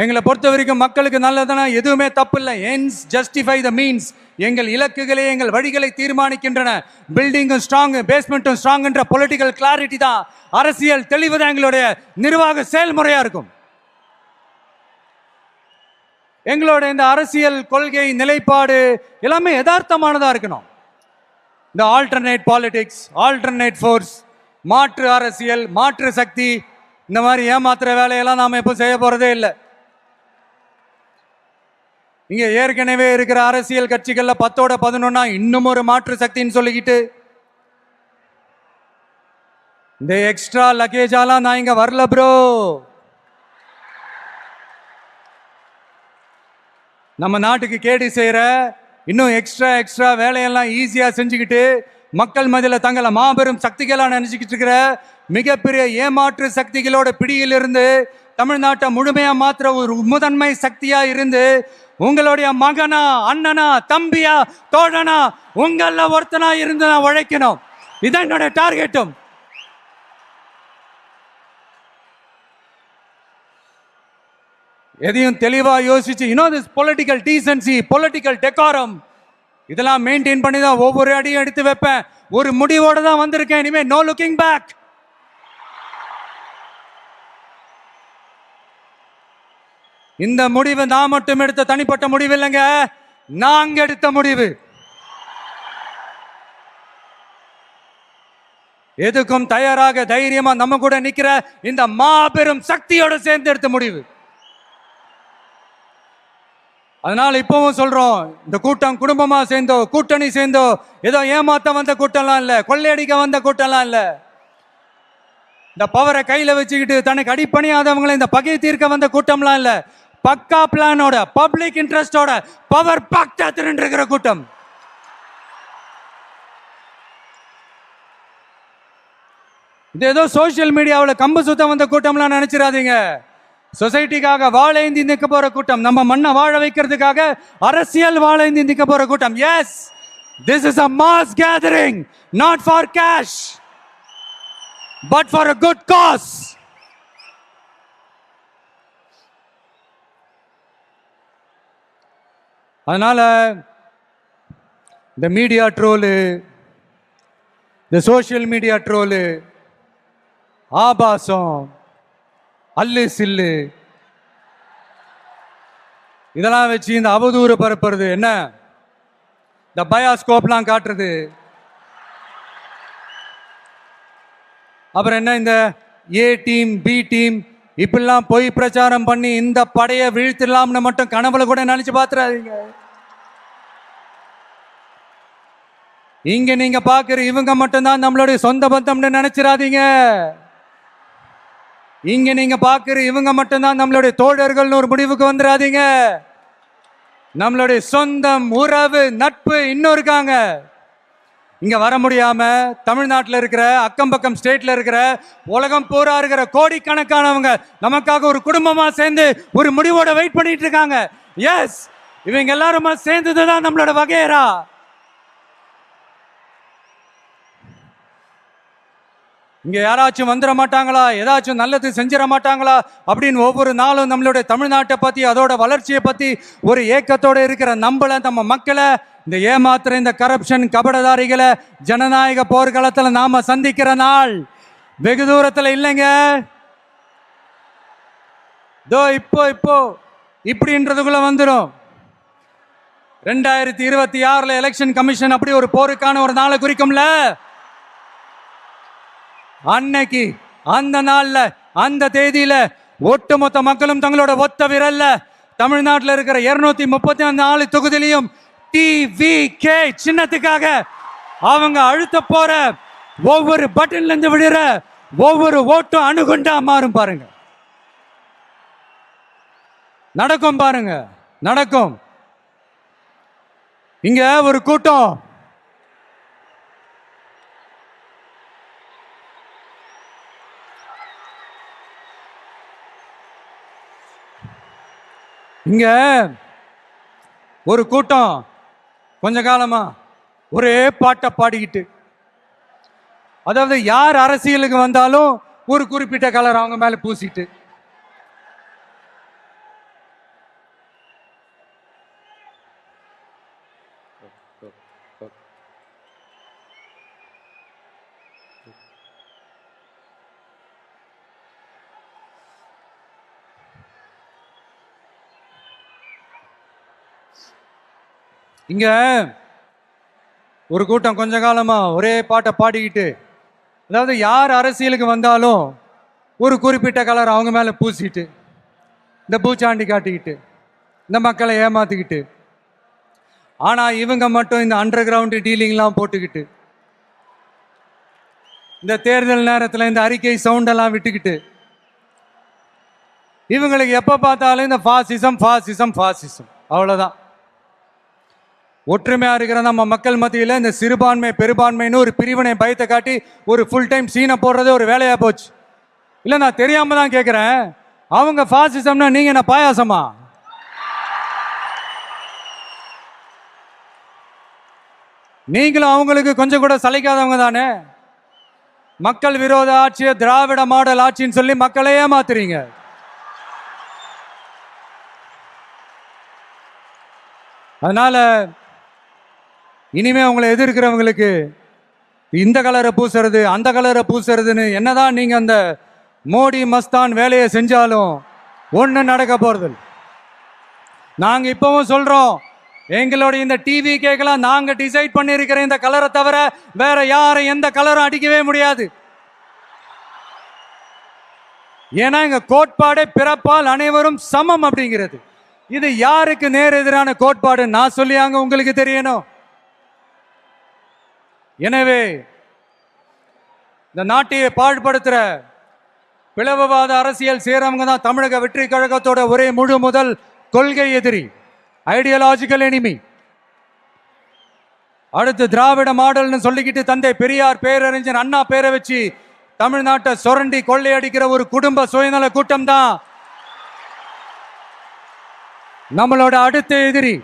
எங்களை பொறுத்த வரைக்கும் மக்களுக்கு நல்லதுன்னா எதுவுமே தப்பு இல்லை. Ends justify the means. எங்கள் இலக்குகளே எங்கள் வழிகளை தீர்மானிக்கின்றன. பில்டிங்கும் ஸ்ட்ராங், பேஸ்மெண்ட்டும் ஸ்ட்ராங் என்ற பொலிட்டிக்கல் கிளாரிட்டி தான், அரசியல் தெளிவு தான் எங்களுடைய நிர்வாக செயல்முறையா இருக்கும். எங்களோட இந்த அரசியல் கொள்கை நிலைப்பாடு எல்லாமே யதார்த்தமானதா இருக்கணும். இந்த ஆல்டர்னேட் பாலிடிக்ஸ், ஆல்டர்னேட் ஃபோர்ஸ், மாற்று அரசியல், மாற்று சக்தி, இந்த மாதிரி ஏமாத்துற வேலையெல்லாம் நாம எப்போ செய்ய போறதே இல்லை. இங்க ஏற்கனவே இருக்கிற அரசியல் கட்சிகள்ல 10ஓட 11 இன்னும் ஒரு மாற்று சக்தின்னு சொல்லிக்கிட்டு இந்த எக்ஸ்ட்ரா லக்கேஜாலாம் நான் இங்க வரல ப்ரோ. நம்ம நாட்டுக்கு கேடு செய்யற இன்னும் எக்ஸ்ட்ரா வேலையெல்லாம் ஈஸியா செஞ்சுக்கிட்டு மக்கள் மத்தியில தங்களை மாபெரும் சக்திகளா நினைச்சுக்கிட்டு இருக்கிற மிகப்பெரிய ஏமாற்று சக்திகளோட பிடியிலிருந்து தமிழ்நாட்டை முழுமையா மாத்திர ஒரு முதன்மை சக்தியா இருந்து உங்களுடைய மகனா, அண்ணனா, தம்பியா, தோழனா, உங்கள ஒருத்தனா இருந்து நான் உழைக்கணும். இதான் என்னோட டார்கெட்டும். எதையும் தெளிவா யோசிச்சு, திஸ் பொலிட்டிக்கல் டீசன்சி, பொலிட்டிக்கல் டெக்காரம், இதெல்லாம் மெயின்டைன் பண்ணி தான் ஒவ்வொரு அடியும் எடுத்து வைப்பேன். ஒரு முடிவோட தான் வந்திருக்கேன். இனிமே நோ லுக்கிங் பேக். இந்த முடிவு நான் மட்டும் எடுத்த தனிப்பட்ட முடிவு இல்லைங்க, நாங்க எடுத்த முடிவு. எதுக்கும் தயாராக தைரியமா நம்ம கூட நிக்கிற இந்த மாபெரும் சக்தியோட சேர்ந்து எடுத்த முடிவு. அதனால இப்பவும் சொல்றோம், இந்த கூட்டம் குடும்பமா சேர்ந்தோ, கூட்டணி சேர்ந்தோ, ஏதோ ஏமாத்த வந்த கூட்டம்லாம் இல்ல, கொள்ளையடிக்க வந்த கூட்டம்லாம் இல்ல. இந்த பவரை கையில வச்சுக்கிட்டு தனக்கு அடிப்பணியாதவங்களை இந்த பகை தீர்க்க வந்த கூட்டம்லாம் இல்ல. பக்கா பிளானோட, பப்ளிக் இன்ட்ரெஸ்டோட, பவர் பாக்டா திரண்டிருக்கிற கூட்டம். இது ஏதோ சோசியல் மீடியாவில் கம்பு சுத்தம் வந்த கூட்டம்லாம் நினைச்சிடாதீங்க. சொசைட்டிக்காக வாழேந்தி நிற்க போற கூட்டம், நம்ம மண்ணை வாழ வைக்கிறதுக்காக அரசியல் வாழேந்தி நிற்க போற கூட்டம். Yes, this is a mass gathering, not for cash, but for a good cause. அதனால இந்த மீடியா ட்ரோலு, இந்த சோசியல் மீடியா ட்ரோலு, ஆபாசம், அல்லு சில்லு, இதெல்லாம் வச்சு இந்த அவதூறு பரப்புறது, என்ன இந்த பயாஸ்கோப்லாம் காட்டுறது, அப்புறம் என்ன இந்த ஏ டீம் பி டீம் இப்படிலாம் பொய் பிரச்சாரம் பண்ணி இந்த படையை வீழ்த்திடலாம்னு மட்டும் கனவுல கூட நினைச்சு பாத்துறாதீங்க. இங்க நீங்க பாக்குற இவங்க மட்டும்தான் நம்மளுடைய சொந்த பந்தம்னு நினைச்சிடாதீங்க. இங்க நீங்க பாக்குற இவங்க மட்டும்தான் நம்மளுடைய தோழர்கள்னு ஒரு முடிவுக்கு வந்துடாதீங்க. நம்மளுடைய சொந்தம், உறவு, நட்பு இன்னும் இருக்காங்க. இங்க வர முடியாம தமிழ்நாட்டில் இருக்கிற, அக்கம் பக்கம் ஸ்டேட்ல இருக்கிற, உலகம் பூரா இருக்கிற கோடிக்கணக்கானவங்க நமக்காக ஒரு குடும்பமா சேர்ந்து ஒரு முடிவோட வெயிட் பண்ணிட்டு இருக்காங்க. எஸ், இவங்க எல்லாருமா சேர்ந்ததுதான் நம்மளோட வகையரா. இங்க யாராச்சும் வந்துட மாட்டாங்களா, ஏதாச்சும் நல்லது செஞ்சிட மாட்டாங்களா அப்படின்னு ஒவ்வொரு நாளும் நம்மளுடைய தமிழ்நாட்டை பத்தி, அதோட வளர்ச்சியை பத்தி ஒரு ஏக்கத்தோட இருக்கிற நம்மள, நம்ம மக்களை, இந்த ஏமாத்துற இந்த கரப்ஷன் கபடதாரிகளை ஜனநாயக போர்க்களத்துல நாம சந்திக்கிற நாள் வெகு தூரத்துல இல்லைங்க. இப்போ இப்படின்றதுக்குள்ள வந்துடும். 2026 எலெக்ஷன் கமிஷன் அப்படி ஒரு போருக்கான ஒரு நாளை குறிக்கும்ல. அன்னைக்கு, அந்த நாள்ல, அந்த தேதியில ஒட்டுமொத்த மக்களும் தங்களோட ஒத்த விரல்ல தமிழ்நாட்டில் இருக்கிற 234 தொகுதியிலையும் TVK சின்னத்துக்காக அவங்க அழுத்த போற ஒவ்வொரு பட்டன்ல இருந்து விடுற ஒவ்வொரு ஓட்டும் அணுகுண்டா மாறும். பாருங்க, நடக்கும். பாருங்க, நடக்கும். இங்க ஒரு கூட்டம் இங்க ஒரு கூட்டம் கொஞ்ச காலமா ஒரே பாட்டை பாடிக்கிட்டு, அதாவது யார் அரசியலுக்கு வந்தாலும் ஒரு குறிப்பிட்ட கலர் அவங்க மேல பூசிட்டு, இங்க ஒரு கூட்டம் கொஞ்ச காலமா ஒரே பாட்டை பாடிக்கிட்டு, அதாவது யார் அரசியலுக்கு வந்தாலும் ஒரு குறிப்பிட்ட கலர் அவங்க மேல பூசிட்டு, இந்த பூச்சாண்டி காட்டிக்கிட்டு, இந்த மக்களை ஏமாத்திக்கிட்டு, ஆனா இவங்க மட்டும் இந்த அண்டர் கிரவுண்ட் டீலிங்லாம் போட்டுக்கிட்டு, இந்த தேர்தல் நேரத்தில் இந்த அறிக்கை சவுண்டெல்லாம் விட்டுக்கிட்டு, இவங்களுக்கு எப்ப பார்த்தாலும் இந்த ஃபாசிசம் ஃபாசிசம் ஃபாசிசம் அவ்வளவுதான். ஒற்றுமையா இருக்கிற நம்ம மக்கள் மத்தியில் இந்த சிறுபான்மை பெரும்பான்மைன்னு ஒரு பிரிவினை பயத்தை காட்டி ஒரு ஃபுல் டைம் சீனை போடுறது ஒரு வேலையா போச்சு. இல்லை, நான் தெரியாம தான் கேட்குறேன், அவங்க ஃபாசிசம்னா நீங்க என்ன பாயாசமா? நீங்களும் அவங்களுக்கு கொஞ்சம் கூட சளைக்காதவங்க தானே. மக்கள் விரோத ஆட்சியை திராவிட மாடல் ஆட்சின்னு சொல்லி மக்களை ஏமாத்துறீங்க. அதனால இனிமே உங்களை எதிர்க்கிறவங்களுக்கு இந்த கலரை பூசுறது அந்த கலரை பூசுறதுன்னு என்னதான் நீங்க அந்த மோடி மஸ்தான் வேலையை செஞ்சாலும் ஒண்ணு நடக்க போறது. நாங்க இப்பவும் சொல்றோம், எங்களோட இந்த டிவி கேட்கலாம் நாங்க டிசைட் பண்ணிருக்கிற இந்த கலரை தவிர வேற யாரை எந்த கலரும் அடிக்கவே முடியாது. ஏன்னா எங்க கோட்பாடே பிறப்பால் அனைவரும் சமம் அப்படிங்கிறது. இது யாருக்கு நேர் எதிரான கோட்பாடு நான் சொல்லியாங்க உங்களுக்கு தெரியணும். எனவே இந்த நாட்டையை பாழ்படுத்துற பிளவுவாத அரசியல் செய்யறவங்க தான் தமிழக வெற்றி கழகத்தோட ஒரே முழு முதல் கொள்கை எதிரி, ஐடியாலஜிக்கல் எனிமி. அடுத்து திராவிட மாடல்னு சொல்லிக்கிட்டு தந்தை பெரியார் பேரறிஞர் அண்ணா பேரை வச்சு தமிழ்நாட்டை சுரண்டி கொள்ளையடிக்கிற ஒரு குடும்ப சுயநல கூட்டம் தான் நம்மளோட அடுத்த எதிரி,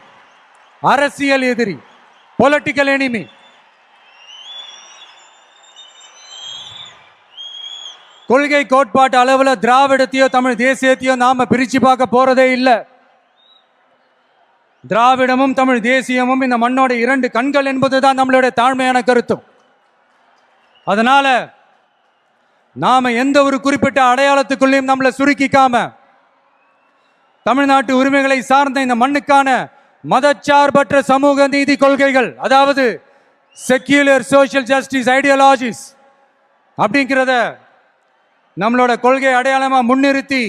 அரசியல் எதிரி, பொலிட்டிக்கல் எனிமி. கொள்கை கோட்பாட்டு அளவுல திராவிடத்தையோ தமிழ் தேசியத்தையோ நாம பிரிச்சு பார்க்க போறதே இல்லை. திராவிடமும் தமிழ் தேசியமும் இந்த மண்ணோட இரண்டு கண்கள் என்பதுதான் நம்மளுடைய தாழ்மையான கருத்தும். அதனால நாம எந்த ஒரு குறிப்பிட்ட அடையாளத்துக்குள்ளேயும் நம்மளை சுருக்கிக்காம தமிழ்நாட்டு உரிமைகளை சார்ந்த இந்த மண்ணுக்கான மதச்சார்பற்ற சமூக நீதி கொள்கைகள், அதாவது செக்யூலர் சோஷியல் ஜஸ்டிஸ் ஐடியாலஜிஸ் அப்படிங்கிறத நம்மளோட கொள்கை அடையாளமா முன்னிறுத்தி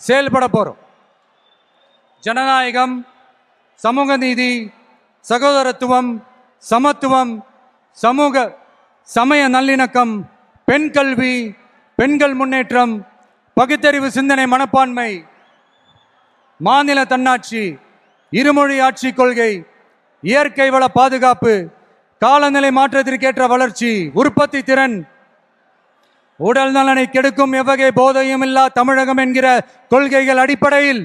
செயல்பட போறோம். ஜனநாயகம், சமூக நீதி, சகோதரத்துவம், சமத்துவம், சமூக சமய நல்லிணக்கம், பெண் கல்வி, பெண்கள் முன்னேற்றம், பகுத்தறிவு சிந்தனை மனப்பான்மை, மாநில தன்னாட்சி, இருமொழி ஆட்சி கொள்கை, இயற்கை வள பாதுகாப்பு, காலநிலை மாற்றத்திற்கேற்ற வளர்ச்சி, உற்பத்தி திறன், உடல் நலனை கெடுக்கும் எவ்வகை போதையும் இல்லா தமிழகம் என்கிற கொள்கைகள் அடிப்படையில்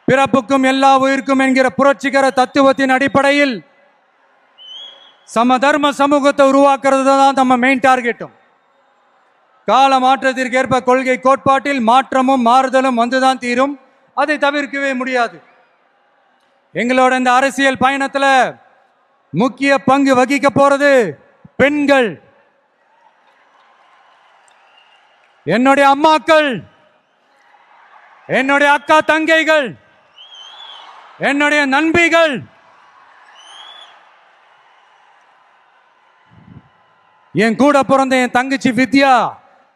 பிறப்புக்கும் எல்லா உயிர்க்கும் என்கிற புரட்சிகர தத்துவத்தின் அடிப்படையில் சமதர்ம சமூகத்தை உருவாக்குறது தான் நம்ம மெயின் டார்கெட்டும். கால மாற்றத்திற்கு ஏற்ப கொள்கை கோட்பாட்டில் மாற்றமும் மாறுதலும் வந்துதான் தீரும். அதை தவிர்க்கவே முடியாது. எங்களோட இந்த அரசியல் பயணத்துல முக்கிய பங்கு வகிக்க போறது பெண்கள், என்னுடைய அம்மாக்கள், என்னுடைய அக்கா தங்கைகள், என்னுடைய நண்பிகள், என் கூட பிறந்த என் தங்கச்சி வித்யா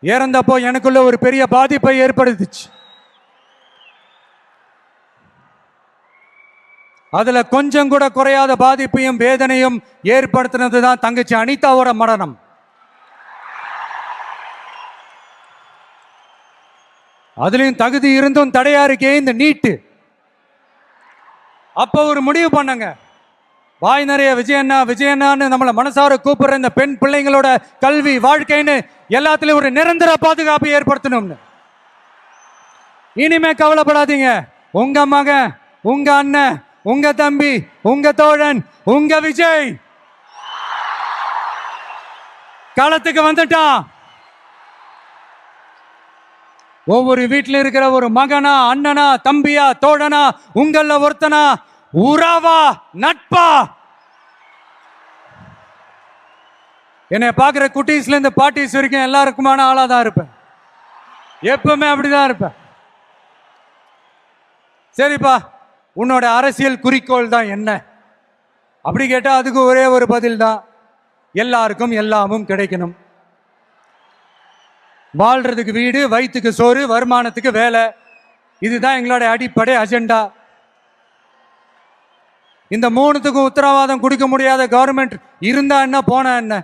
இறந்தப்போ எனக்குள்ள ஒரு பெரிய பாதிப்பை ஏற்படுத்துச்சு. அதுல கொஞ்சம் கூட குறையாத பாதிப்பையும் வேதனையும் ஏற்படுத்தினது தான் தங்கச்சி அனிதாவோட மரணம். அதுலயும் தகுதி இருந்தும் தடையா இருக்கே இந்த நீட்டு. அப்ப ஒரு முடிவு பண்ணுங்க, வாய் நிறைய விஜயண்ணா விஜயண்ணான்னு நம்மளை மனசார கூப்பிடுற இந்த பெண் பிள்ளைங்களோட கல்வி வாழ்க்கைன்னு எல்லாத்துலயும் ஒரு நிரந்தர பாதுகாப்பு ஏற்படுத்தணும்னு. இனிமே கவலைப்படாதீங்க. உங்க மகன், உங்க அண்ணன், உங்க தம்பி, உங்க தோழன், உங்க விஜய் களத்துக்கு வந்துட்டான். ஒவ்வொரு வீட்டில் இருக்கிற ஒரு மகனா, அண்ணனா, தம்பியா, தோழனா, உங்கள ஒருத்தனா, உறவா, நட்பா, என்னை பார்க்குற குட்டீஸ்ல இருந்து பாட்டிஸ் வரைக்கும் எல்லாருக்குமான ஆளா தான் இருப்பேன். எப்பவுமே அப்படிதான் இருப்பேன். சரிப்பா, உன்னோட அரசியல் குறிக்கோள் தான் என்ன அப்படி கேட்டா அதுக்கு ஒரே ஒரு பதில் தான், எல்லாருக்கும் எல்லாமும் கிடைக்கணும். வாழ்றதுக்கு வீடு, வயிற்றுக்கு சோறு, வருமானத்துக்கு வேலை, இதுதான் எங்களோட அடிப்படை அஜெண்டா. இந்த மூணுத்துக்கும் உத்தரவாதம் கொடுக்க முடியாத கவர்மெண்ட் இருந்தா என்ன, போனா என்ன?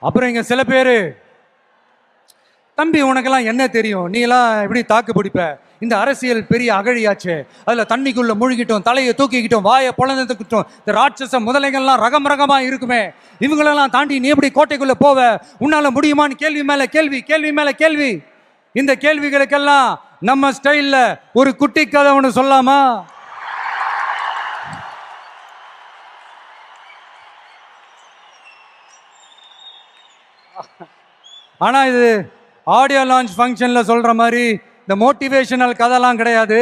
அப்புறம் இங்க சில பேரு, தம்பி உனக்கெல்லாம் என்ன தெரியும், நீ எல்லாம் எப்படி தாக்கு பிடிப்ப, இந்த அரசியல் பெரிய அகழியாச்சு, அதுல தண்ணிக்குள்ள மூழ்கிட்டோம், தலையை தூக்கிக்கிட்டோம், வாயை பொழந்துக்கிட்டோம், இந்த ராட்சச முதலைகள்லாம் ரகம் ரகமா இருக்குமே, இவங்களெல்லாம் தாண்டி நீ எப்படி கோட்டைக்குள்ள போவ, உன்னால முடியுமான்னு கேள்வி மேல கேள்வி, கேள்வி மேல கேள்வி. இந்த கேள்விகளுக்கெல்லாம் நம்ம ஸ்டைல்ல ஒரு குட்டி கதை ஒன்று சொல்லாமா? ஆனா இது ஆடியோ லான்ச் ஃபங்க்ஷன்ல சொல்ற மாதிரி இந்த மோட்டிவேஷனல் கதைலாம் கிடையாது.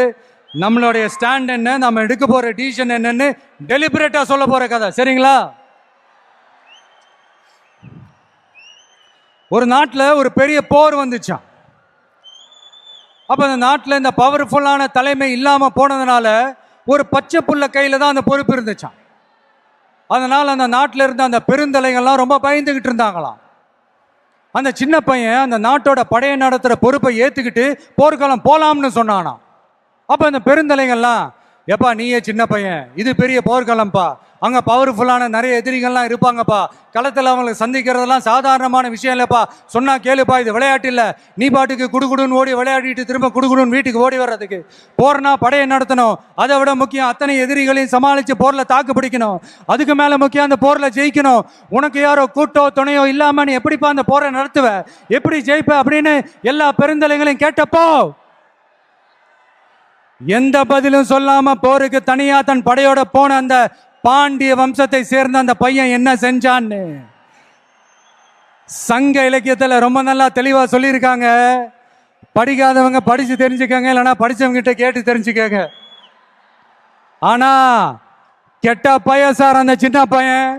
நம்மளுடைய ஸ்டாண்ட் என்ன, நம்ம எடுக்க போற டிசிஷன் என்னன்னு டெலிபரேட்டா சொல்ல போற கதை. சரிங்களா? ஒரு நாட்டில் ஒரு பெரிய போர் வந்துச்சான். அப்ப அந்த நாட்டில் இந்த பவர்ஃபுல்லான தலைமை இல்லாம போனதுனால ஒரு பச்சை புள்ள கையில தான் அந்த பொறுப்பு இருந்துச்சான். அதனால அந்த நாட்டில் இருந்த அந்த பெருந்தலைகள்லாம் ரொம்ப பயந்துகிட்டு இருந்தாங்களாம். அந்த சின்ன பையன் அந்த நாட்டோட படையை நடத்துகிற பொறுப்பை ஏற்றுக்கிட்டு போர்க்களம் போகலாம்னு சொன்னானா. அப்போ அந்த பெருந்தலைகள்லாம், எப்பா நீயே சின்ன பையன், இது பெரிய போர்க்களம்ப்பா, அங்கே பவர்ஃபுல்லான நிறைய எதிரிகள்லாம் இருப்பாங்கப்பா, களத்தில் அவங்களுக்கு சந்திக்கிறதெல்லாம் சாதாரணமான விஷயம் இல்லைப்பா, சொன்னா கேளுப்பா, இது விளையாட்டு இல்லை, நீ பாட்டுக்கு குடுகுடுன்னு ஓடி விளையாடிட்டு திரும்ப குடுகுடுன்னு வீட்டுக்கு ஓடி வர்றதுக்கு. போர்னா படையை நடத்தணும், அதை விட முக்கியம் அத்தனை எதிரிகளையும் சமாளித்து போரில் தாக்கு பிடிக்கணும், அதுக்கு மேலே முக்கியம் அந்த போரில் ஜெயிக்கணும். உனக்கு யாரோ கூட்டோ துணையோ இல்லாமல் நீ எப்படிப்பா அந்த போரை நடத்துவ, எப்படி ஜெயிப்ப அப்படின்னு எல்லா பெருந்தலைகளையும் கேட்டப்போ எந்த பதிலும் சொல்லாம போருக்கு தனியா தன் படையோட போன அந்த பாண்டிய வம்சத்தை சேர்ந்த அந்த பையன் என்ன செஞ்சான்னு சங்க இலக்கியத்துல ரொம்ப நல்லா தெளிவா சொல்லியிருக்காங்க. படிக்காதவங்க படிச்சு தெரிஞ்சுக்கங்க, இல்லைன்னா படிச்சவங்க கிட்ட கேட்டு தெரிஞ்சுக்கங்க. ஆனா கெட்ட பையன் சார் அந்த சின்ன பையன்.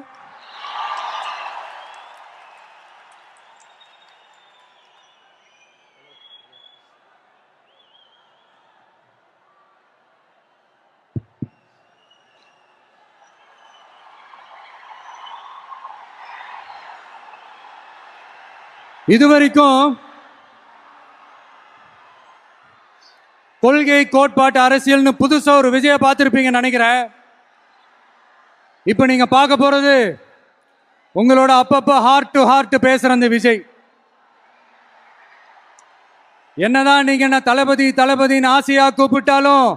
இதுவரைக்கும் கொள்கை கோட்பாட்டு அரசியல்னு புதுசா ஒரு விஜய பார்த்திருப்பீங்க நினைக்கிறேன். இப்ப நீங்க பார்க்க போறது உங்களோட அப்பப்ப ஹார்ட் டு ஹார்ட் பேசுற அந்த விஜய். என்னதான் நீங்க என்ன தளபதி தளபதின்னு ஆசையா கூப்பிட்டாலும்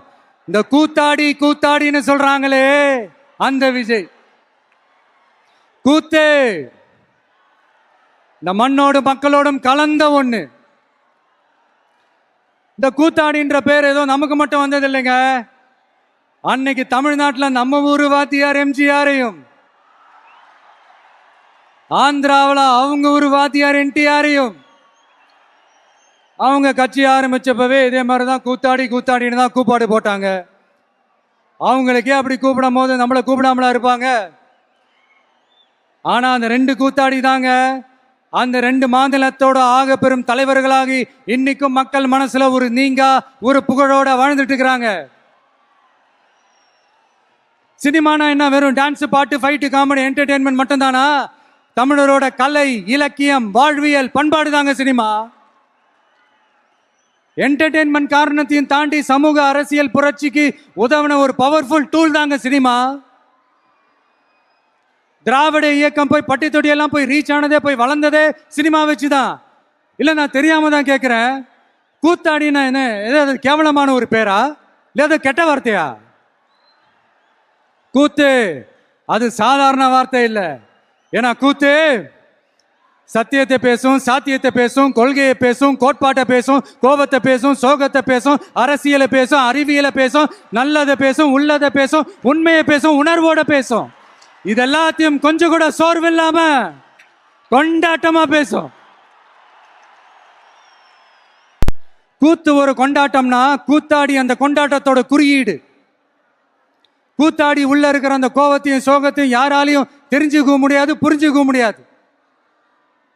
இந்த கூத்தாடி கூத்தாடின்னு சொல்றாங்களே அந்த விஜய். கூத்தே இந்த மண்ணோடு மக்களோடும் கலந்த ஒண்ணு. இந்த கூத்தாடின்ற பேர் ஏதோ நமக்கு மட்டும் வந்தது இல்லைங்க. அன்னைக்கு தமிழ்நாட்டில் நம்ம ஊரு வாத்தியார் எம்ஜிஆரையும், ஆந்திராவில் அவங்க ஊரு வாத்தியார் என்டிஆரையும், அவங்க கட்சி ஆரம்பிச்சப்பவே இதே மாதிரிதான் கூத்தாடி கூத்தாடின்னு தான் கூப்பாடு போட்டாங்க. அவங்களுக்கே அப்படி கூப்பிடும் போது நம்மளை கூப்பிடாமலா இருப்பாங்க? ஆனா அந்த ரெண்டு கூத்தாடி தாங்க அந்த ரெண்டு மாநிலத்தோட ஆக பெரும் தலைவர்களாகி இன்னைக்கும் மக்கள் மனசுல ஒரு நீங்கா ஒரு புகழோட வாழ்ந்துட்டு இருக்கிறாங்க. சினிமானா என்ன, வெறும் டான்ஸ் பாட்டு ஃபைட்டு காமெடி என்டர்டெயின்மெண்ட் மட்டும் தானா? தமிழரோட கலை இலக்கியம் வாழ்வியல் பண்பாடு தாங்க சினிமா. என்டர்டெயின்மெண்ட் காரணத்தையும் தாண்டி சமூக அரசியல் புரட்சிக்கு உதவின ஒரு பவர்ஃபுல் டூல் தாங்க சினிமா. திராவிட இயக்கம் போய் பட்டி தொட்டியெல்லாம் போய் ரீச் ஆனதே, போய் வளர்ந்ததே சினிமா வச்சுதான். இல்லை நான் தெரியாம தான் கேட்கிறேன், கூத்தாடினா என்ன ஏதாவது கேவலமான ஒரு பேரா, இல்லை கெட்ட வார்த்தையா? கூத்து அது சாதாரண வார்த்தை இல்லை. ஏன்னா கூத்து சத்தியத்தை பேசும், சாத்தியத்தை பேசும், கொள்கையை பேசும், கோட்பாட்டை பேசும், கோபத்தை பேசும், சோகத்தை பேசும், அரசியலை பேசும், அறிவியலை பேசும், நல்லதை பேசும், உள்ளதை பேசும், உண்மையை பேசும், உணர்வோட பேசும். இதெல்லாத்தையும் கொஞ்சம் கூட சோர்வு இல்லாம கொண்டாட்டமா பேசும். கூத்து ஒரு கொண்டாட்டம்னா கூத்தாடி அந்த கொண்டாட்டத்தோட குறியீடு. கூத்தாடி உள்ள இருக்கிற அந்த கோபத்தையும் சோகத்தையும் யாராலையும் தெரிஞ்சுக்க முடியாது, புரிஞ்சுக்க முடியாது.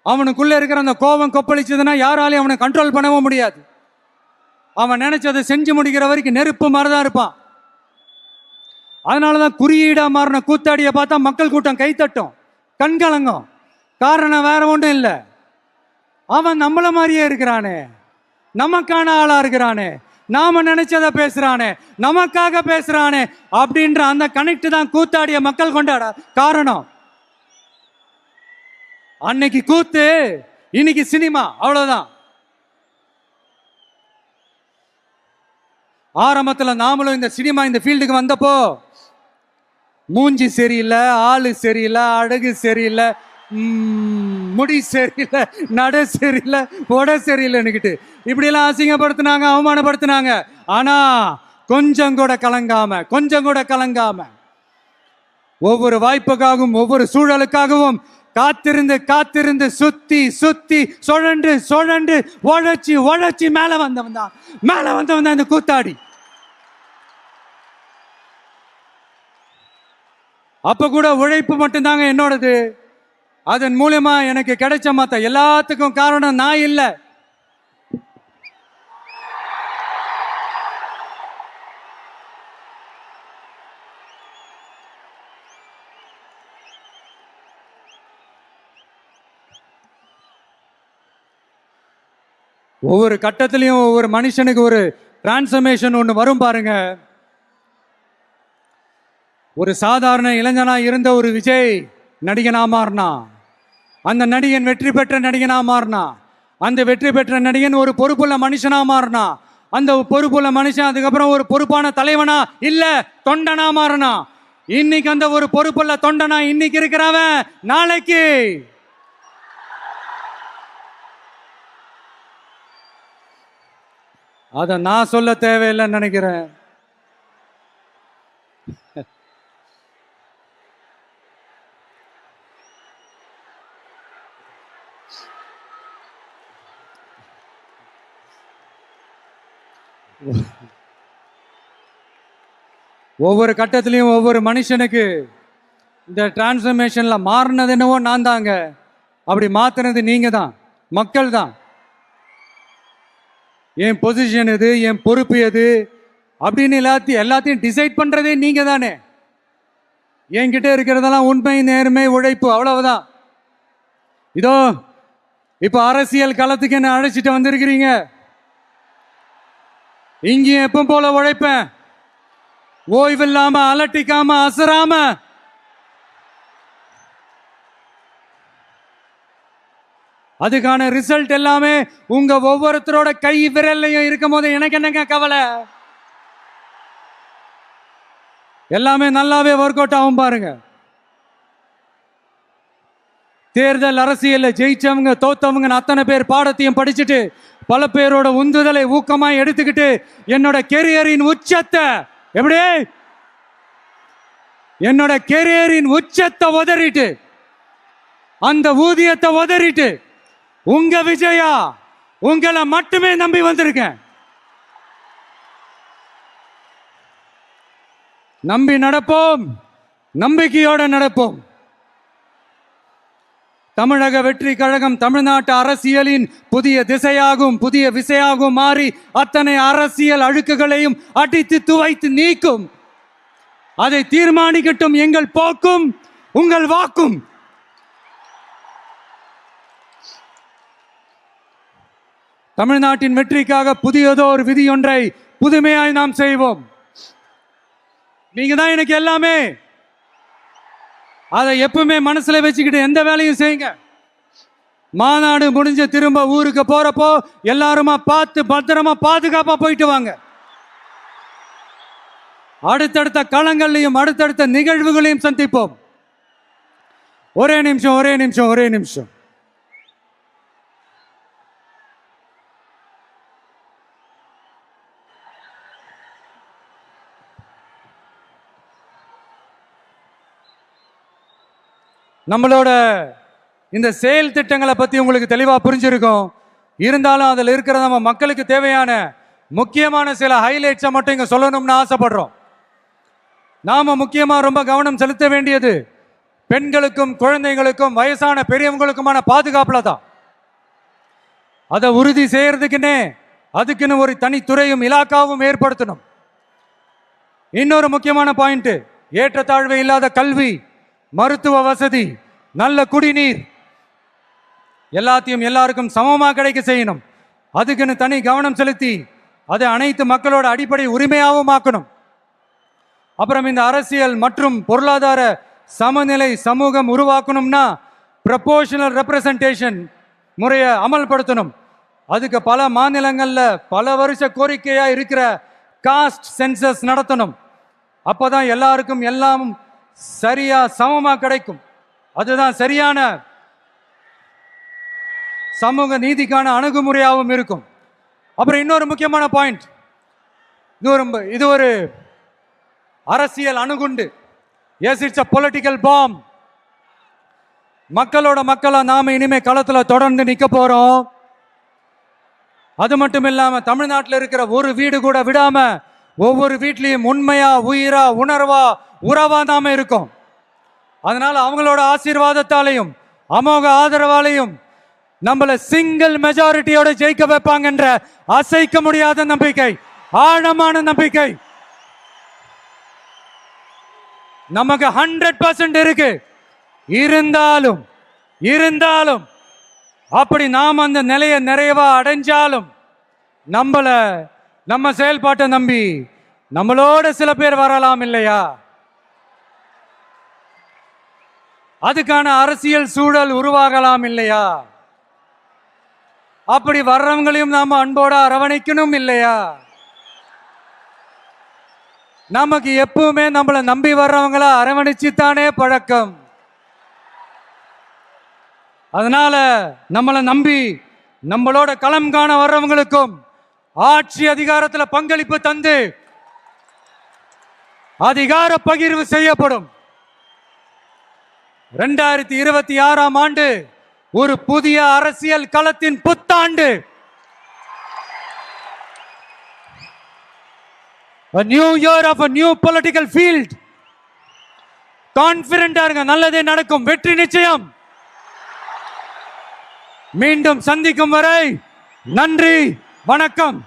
அவனுக்குள்ள இருக்கிற அந்த கோபம் கொப்பளிச்சதுன்னா யாராலையும் அவனை கண்ட்ரோல் பண்ணவும் முடியாது. அவன் நினைச்சதை செஞ்சு முடிக்கிற வரைக்கும் நெருப்பு மாதிரிதான் இருப்பான். அதனாலதான் குறியீடா மாறின கூத்தாடியை பார்த்தா மக்கள் கூட்டம் கைத்தட்டும், கண்கலங்கும். காரணம் வேற ஒன்றும் இல்லை, அவன் நம்மள மாதிரியே இருக்கிறானே, நமக்கான ஆளா இருக்கிறானே, நாம நினைச்சதை பேசுறானே, நமக்காக பேசுறானே அப்படின்ற அந்த கனெக்ட் தான் கூத்தாடிய மக்கள் கொண்டாட காரணம். அன்னைக்கு கூத்து, இன்னைக்கு சினிமா, அவ்வளவுதான். ஆரம்பத்துல நாமளும் இந்த சினிமா இந்த ஃபீல்டுக்கு வந்தப்போ மூஞ்சி சரியில்லை, ஆளு சரியில்லை, அழகு சரியில்லை, முடி சரியில்லை, நட சரியில்லை, உட சரியில்லைன்னுக்கிட்டு இப்படியெல்லாம் அசிங்கப்படுத்தினாங்க, அவமானப்படுத்தினாங்க. ஆனா கொஞ்சம் கூட கலங்காம ஒவ்வொரு வாய்ப்புக்காகவும் ஒவ்வொரு சூழலுக்காகவும் காத்திருந்து சுத்தி சுழண்டு உழைச்சி மேல வந்தவன் தான் இந்த கூத்தாடி. அப்ப கூட உழைப்பு மட்டும்தாங்க என்னோடது. அதன் மூலமா எனக்கு கிடைச்ச மத்த எல்லாத்துக்கும் காரணம் நான் இல்லை. ஒவ்வொரு கட்டத்திலையும் ஒவ்வொரு மனுஷனுக்கு ஒரு டிரான்ஸ்ஃபர்மேஷன் ஒன்று வரும் பாருங்க. ஒரு சாதாரண இளைஞனா இருந்த ஒரு விஜய் நடிகனா மாறினா, அந்த நடிகன் வெற்றி பெற்ற நடிகனா மாறினா, அந்த வெற்றி பெற்ற நடிகன் ஒரு பொறுப்புள்ள மனுஷனா மாறினா, அந்த பொறுப்புள்ள மனுஷன் அதுக்கப்புறம் ஒரு பொறுப்பான தலைவனா இல்ல தொண்டனா மாறினா. இன்னைக்கு அந்த ஒரு பொறுப்புள்ள தொண்டனா இன்னைக்கு இருக்கிறவன் நாளைக்கு அத நான் சொல்ல தேவையில்லைன்னு நினைக்கிறேன். ஒவ்வொரு கட்டத்திலையும் ஒவ்வொரு மனுஷனுக்கு இந்த டிரான்ஸ்ஃபர்மேஷன்ல மாறினது என்னவோ நான் தாங்க. அப்படி மாத்தினது நீங்க தான், மக்கள் தான். என் பொசிஷன் எது, என் பொறுப்பு எது அப்படின்னு எல்லாத்தையும் டிசைட் பண்றதே நீங்க தானே. என்கிட்ட இருக்கிறதெல்லாம் உண்மை, நேர்மை, உழைப்பு, அவ்வளவுதான். இதோ இப்ப அரசியல் களத்துக்கு என்ன அழைச்சிட்டு வந்திருக்கிறீங்க. இங்கேயும் எப்ப போல உழைப்பேன், ஓய்வில்லாம, அலட்டிக்காம, அசராம. அதுக்கான ரிசல்ட் எல்லாமே உங்க ஒவ்வொருத்தரோட கை விரல்லையும் இருக்கும் போது எனக்கு என்னங்க கவலை. எல்லாமே நல்லாவே ஒர்க் அவுட் ஆகும் பாருங்க. தேர்தல் அரசியல்ல ஜெயிச்சவங்க தோத்தவங்க அத்தனை பேர் பாடத்தையும் படிச்சுட்டு பல பேரோட உந்துதலை ஊக்கமா எடுத்துக்கிட்டு என்னோட கெரியரின் உச்சத்தை எப்படி என்னோட கெரியரின் உச்சத்தை உதறிட்டு அந்த ஊதியத்தை உதறிட்டு உங்க விஜயா உங்களை மட்டுமே நம்பி வந்திருக்கேன். நம்பி நடப்போம், நம்பிக்கையோட நடப்போம். தமிழக வெற்றி கழகம் தமிழ்நாட்டு அரசியலின் புதிய திசையாகும், புதிய விசையாகும் மாறி அத்தனை அரசியல் அழுக்குகளையும் அடித்து துவைத்து நீக்கும். அதை தீர்மானிக்கட்டும் எங்கள் போக்கும் உங்கள் வாக்கும். தமிழ்நாட்டின் வெற்றிக்காக புதியதோர் விதி ஒன்றை புதுமையாய் நாம் செய்வோம். நீங்க தான் எனக்கு எல்லாமே. அதை எப்பவுமே மனசுல வச்சுக்கிட்டு எந்த வேலையும் செய்யுங்க. மாநாடு முடிஞ்சு திரும்ப ஊருக்கு போறப்போ எல்லாருமா பார்த்து பத்திரமா பாதுகாப்பா போயிட்டு வாங்க. அடுத்தடுத்த களங்களையும் அடுத்தடுத்த நிகழ்வுகளையும் சந்திப்போம். ஒரே நிமிஷம். நம்மளோட இந்த செயல் திட்டங்களை பற்றி உங்களுக்கு தெளிவாக புரிஞ்சிருக்கும். இருந்தாலும் அதில் இருக்கிற நம்ம மக்களுக்கு தேவையான முக்கியமான சில ஹைலைட்ஸை மட்டும் இங்கே சொல்லணும்னு ஆசைப்படுறோம். நாம் முக்கியமாக ரொம்ப கவனம் செலுத்த வேண்டியது பெண்களுக்கும் குழந்தைகளுக்கும் வயசான பெரியவங்களுக்குமான பாதுகாப்பில் தான். அதை உறுதி செய்யறதுக்குன்னே அதுக்குன்னு ஒரு தனித்துறையும் இலாக்காவும் ஏற்படுத்தணும். இன்னொரு முக்கியமான பாயிண்ட், ஏற்றத்தாழ்வு இல்லாத கல்வி, மருத்துவ வசதி, நல்ல குடிநீர் எல்லாத்தையும் எல்லாருக்கும் சமமாக கிடைக்க செய்யணும். அதுக்குன்னு தனி கவனம் செலுத்தி அதை அனைத்து மக்களோட அடிப்படை உரிமையாகவும் ஆக்கணும். அப்புறம் இந்த அரசியல் மற்றும் பொருளாதார சமநிலை சமூகம் உருவாக்கணும்னா ப்ரொபோர்ஷனல் ரெப்ரசன்டேஷன் முறையை அமல்படுத்தணும். அதுக்கு பல மாநிலங்களில் பல வருஷ கோரிக்கையாக இருக்கிற காஸ்ட் சென்சஸ் நடத்தணும். அப்போதான் எல்லாருக்கும் எல்லாம் சரியா சமமாக கிடைக்கும். அதுதான் சரியான சமூக நீதிக்கான அணுகுமுறையாகவும் இருக்கும். அப்புறம் இன்னொரு முக்கியமான பாயிண்ட், இது ஒரு அரசியல் அணுகுண்டு. Yes, it's a political bomb. மக்களோட மக்களா நாம இனிமே களத்தில் தொடர்ந்து நிற்க போறோம். அது மட்டும் இல்லாம தமிழ்நாட்டில் இருக்கிற ஒரு வீடு கூட விடாம ஒவ்வொரு வீட்லையும் உண்மையா உயிரா உணர்வா உறவா நாம இருக்கோம். அதனால அவங்களோட ஆசீர்வாதத்தாலையும் அமோக ஆதரவாலையும் நம்மள சிங்கிள் மெஜாரிட்டியோட ஜெயிக்க வைப்பாங்கன்ற அசைக்க முடியாத நம்பிக்கை, ஆழமான நம்பிக்கை நமக்கு 100% இருக்கு. இருந்தாலும் அப்படி நாம் அந்த நிலையை நிறைவா அடைஞ்சாலும் நம்ம செயல்பாட்டை நம்பி நம்மளோட சில பேர் வரலாம் இல்லையா? அதுக்கான அரசியல் சூழல் உருவாகலாம் இல்லையா? அப்படி வர்றவங்களையும் நாம அன்போட அரவணைக்கணும் இல்லையா? நமக்கு எப்பவுமே நம்மளை நம்பி வர்றவங்கள அரவணைச்சுத்தானே பழக்கம். அதனால நம்மளை நம்பி நம்மளோட களம் காண வர்றவங்களுக்கும் ஆட்சி அதிகாரத்தில் பங்களிப்பு தந்து அதிகார பகிர்வு செய்யப்படும். 2026ஆம் ஆண்டு ஒரு புதிய அரசியல் களத்தின் புத்தாண்டு. A new year of a new political field. கான்ஃபிடென்ட்டா இருங்க, நல்லதே நடக்கும், வெற்றி நிச்சயம். மீண்டும் சந்திக்கும் வரை நன்றி, வணக்கம்.